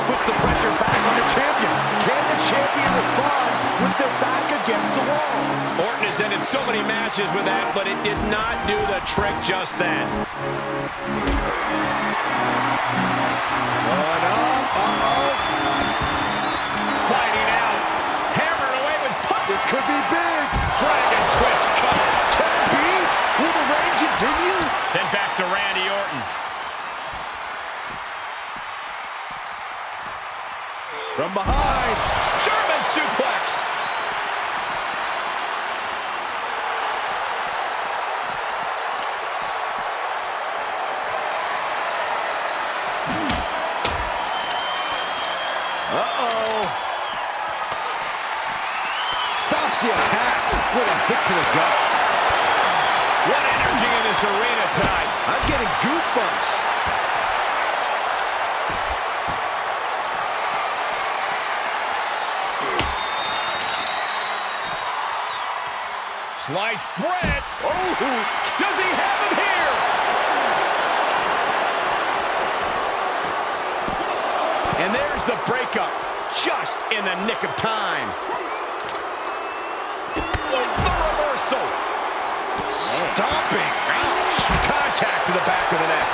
puts the pressure back on the champion. Can the champion respond with their back against the wall? Orton has ended so many matches with that, but it did not do the trick just then. Going up, Fighting out. Hammered away with punch. This could be big. Dragon twist cover. Can it be? Will the reign continue? Then back to Randy Orton. From behind. German suplex. Stops the attack with a hit to the gut. What energy in this arena tonight. I'm getting goosebumps. Sliced bread. Oh, does he have him here? And there's the breakup, just in the nick of time. With the reversal. Stomping. Ouch. Contact to the back of the neck.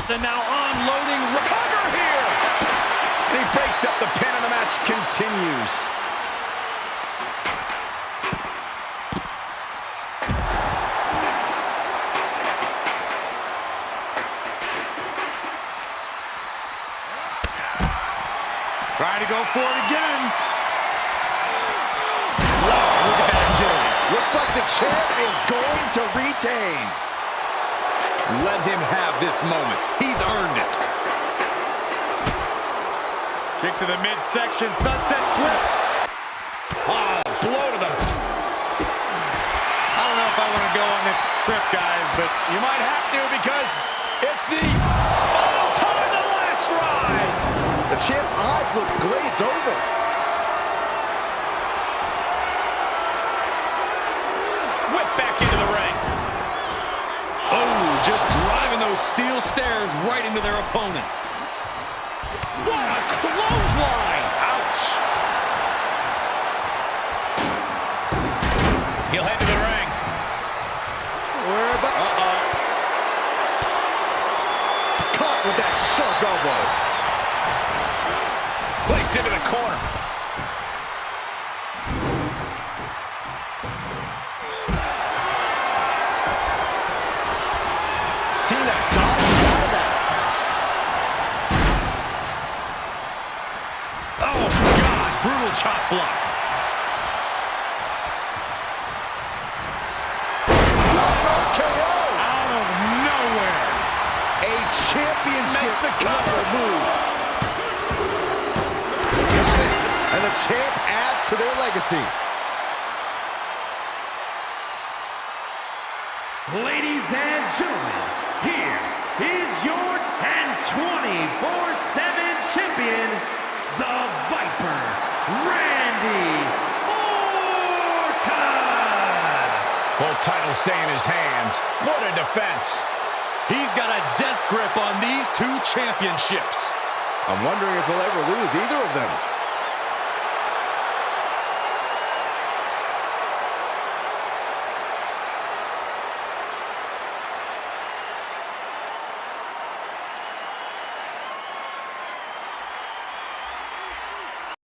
And now unloading recover here. And he breaks up the pin and the match continues. Trying to go for it again. Wow, look at that agility. Looks like the champ is going to retain. Let him have this moment. He's earned it. Kick to the midsection, sunset flip. Oh, blow to the... I don't know if I want to go on this trip, guys, but you might have to because it's the final time, the last ride. The champ's eyes look glazed over. Whip back into the ring. Oh, just driving those steel stairs right into their opponent. What a clothesline! Ouch! He'll head to the ring. Caught with that sharp elbow. Placed into the corner. Cena dodged out of that. Oh, God! Brutal chop block. KO. Out of nowhere. A championship Makes the cover. move. Got it. And the champ adds to their legacy. Ladies and gentlemen, here is your 24/7 champion, the Viper, Randy Orton. Both titles stay in his hands. What a defense. He's got a death grip on these two championships. I'm wondering if he'll ever lose either of them.